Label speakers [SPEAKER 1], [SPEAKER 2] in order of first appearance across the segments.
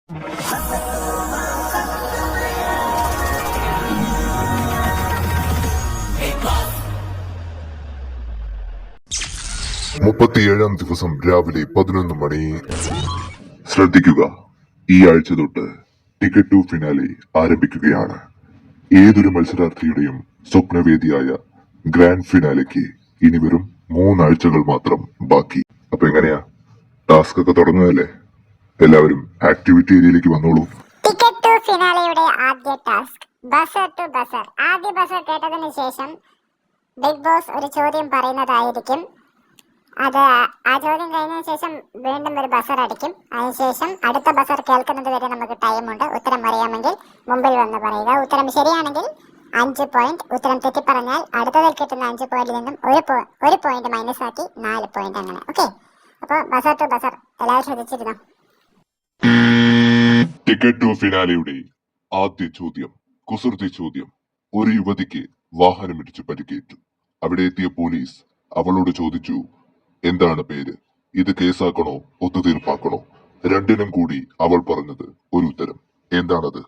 [SPEAKER 1] 37-ാം ദിവസം രാവിലെ 11 മണി. ശ്രദ്ധിക്കുക, ഈ ആഴ്ച തൊട്ട് ടിക്കറ്റ് ടു ഫിനാലെ ആരംഭിക്കുകയാണ്. ഏതൊരു മത്സരാർത്ഥിയുടെയും സ്വപ്നവേദിയായ ഗ്രാൻഡ് ഫിനാലേക്ക് ഇനി വെറും 3 ആഴ്ചകൾ മാത്രം ബാക്കി. അപ്പൊ എങ്ങനെയാ, ടാസ്ക് ഒക്കെ തുടങ്ങുകയല്ലേ? എല്ലാവരും ആക്ടിവിറ്റി ഏരിയയിലേക്ക് വന്നോളൂ.
[SPEAKER 2] ടിക്കറ്റ് ടു ഫിനാലയുടെ ആദ്യ ടാസ്ക് ബസർ ടു ബസർ. ആദ്യ ബസർ കേട്ടതിന് ശേഷം ബിഗ് ബോസ് ഒരു ചോദ്യം പറയുന്നതായിരിക്കും. ആ ചോദ്യം കഴിഞ്ഞതിന് ശേഷം വീണ്ടും ഒരു ബസർ അടിക്കും. അതിനുശേഷം അടുത്ത ബസർ കേൾക്കുന്നത് വരെ നമുക്ക് ടൈമുണ്ട്. ഉത്തരം അറിയാമെങ്കിൽ മുമ്പിൽ വന്ന് പറയുക. ഉത്തരം ശരിയാണെങ്കിൽ 5 പോയിന്റ്, ഉത്തരം തെറ്റി പറഞ്ഞാൽ അടുത്തതിൽ കിട്ടുന്ന 5 പോയിന്റിൽ നിന്നും ഒരു പോയിന്റ് മൈനസ് ആക്കി 4 പോയിന്റ്. അങ്ങനെ ഓക്കെ. അപ്പോൾ ബസർ ടു ബസർ എല്ലാവരും ശ്രദ്ധിച്ചിരുന്നു.
[SPEAKER 1] ടിക്കറ്റ് ടു ഫിനാലയുടെ ആദ്യ ചോദ്യം, കുസൃതി ചോദ്യം. ഒരു യുവതിക്ക് വാഹനമിടിച്ച് പരിക്കേറ്റു. അവിടെ എത്തിയ പോലീസ് അവളോട് ചോദിച്ചു, എന്താണ് പേര്? ഇത് കേസാക്കണോ ഒത്തുതീർപ്പാക്കണോ? രണ്ടിനും കൂടി അവൾ പറഞ്ഞത് ഒരു ഉത്തരം. എന്താണത്?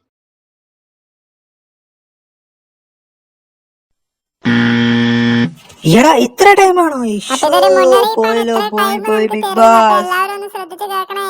[SPEAKER 3] ഇത്ര ടൈമാണോ?
[SPEAKER 2] എല്ലാവരും ഒന്ന് ശ്രദ്ധിച്ച് കേൾക്കണേ.